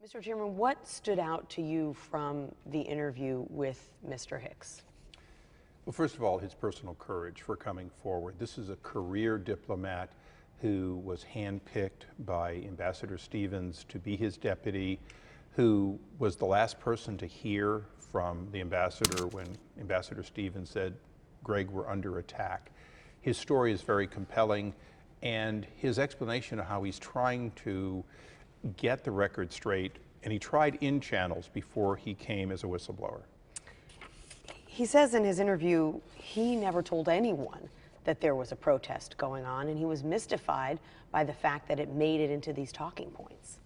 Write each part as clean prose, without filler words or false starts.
Mr. Chairman, what stood out to you from the interview with Mr. Hicks? Well, first of all, his personal courage for coming forward. This is a career diplomat who was handpicked by Ambassador Stevens to be his deputy, who was the last person to hear from the ambassador when Ambassador Stevens said, "Greg, we're under attack." His story is very compelling, and his explanation of how he's trying to get the record straight, and he tried in channels before he came as a whistleblower. He says in his interview he never told anyone that there was a protest going on, and he was mystified by the fact that it made it into these talking points.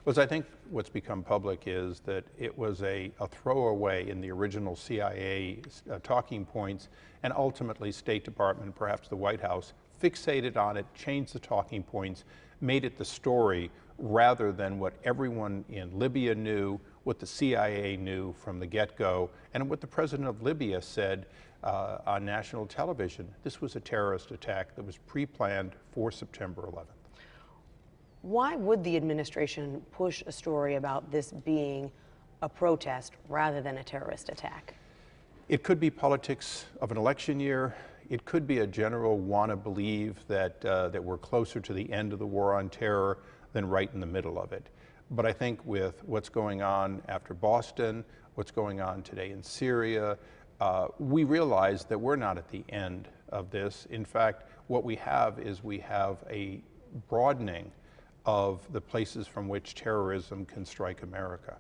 Well, I think what's become public is that it was a throwaway in the original CIA talking points, and ultimately State Department, perhaps the White House, fixated on it, changed the talking points, made it the story rather than what everyone in Libya knew, what the CIA knew from the get-go, and what the president of Libya said on national television. This was a terrorist attack that was pre-planned for September 11th. Why would the administration push a story about this being a protest rather than a terrorist attack? It could be politics of an election year. It could be a general want to believe that, that we're closer to the end of the war on terror than right in the middle of it. But I think with what's going on after Boston, what's going on today in Syria, we realize that we're not at the end of this. In fact, what we have is we have a broadening of the places from which terrorism can strike America.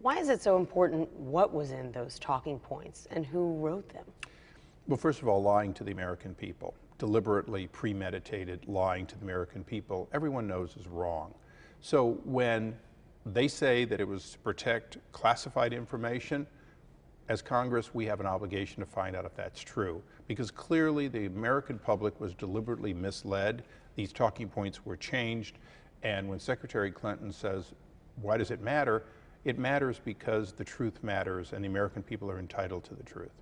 Why is it so important what was in those talking points and who wrote them? Well, first of all, lying to the American people, deliberately premeditated lying to the American people, everyone knows is wrong. So when they say that it was to protect classified information, as Congress, we have an obligation to find out if that's true, because clearly the American public was deliberately misled. These talking points were changed, and when Secretary Clinton says, why does it matter? It matters because the truth matters, and the American people are entitled to the truth.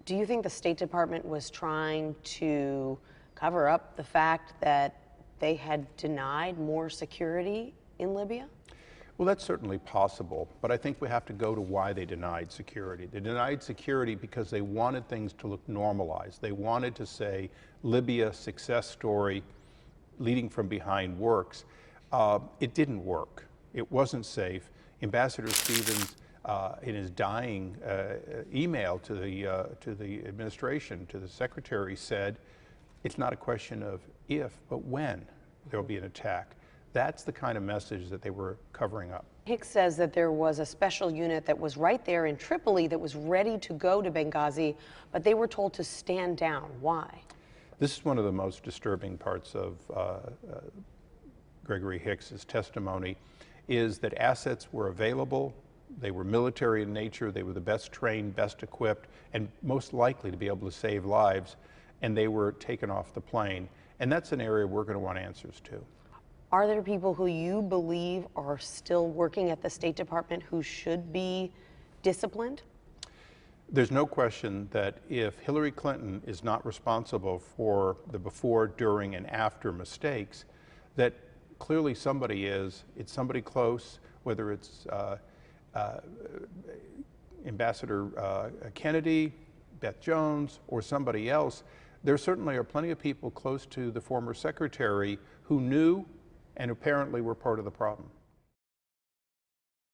Do you think the State Department was trying to cover up the fact that they had denied more security in Libya? Well, that's certainly possible, but I think we have to go to why they denied security. They denied security because they wanted things to look normalized. They wanted to say, Libya success story, leading from behind works. It didn't work. It wasn't safe. Ambassador Stevens, in his dying email to the administration, to the secretary, said, it's not a question of if, but when there will be an attack. That's the kind of message that they were covering up. Hicks says that there was a special unit that was right there in Tripoli that was ready to go to Benghazi, but they were told to stand down. Why? This is one of the most disturbing parts of Gregory Hicks's testimony, is that assets were available, they were military in nature, they were the best trained, best equipped, and most likely to be able to save lives, and they were taken off the plane. And that's an area we're going to want answers to. Are there people who you believe are still working at the State Department who should be disciplined? There's no question that if Hillary Clinton is not responsible for the before, during, and after mistakes, that clearly somebody is. It's somebody close, whether it's Ambassador Kennedy, Beth Jones, or somebody else. There certainly are plenty of people close to the former secretary who knew and apparently were part of the problem.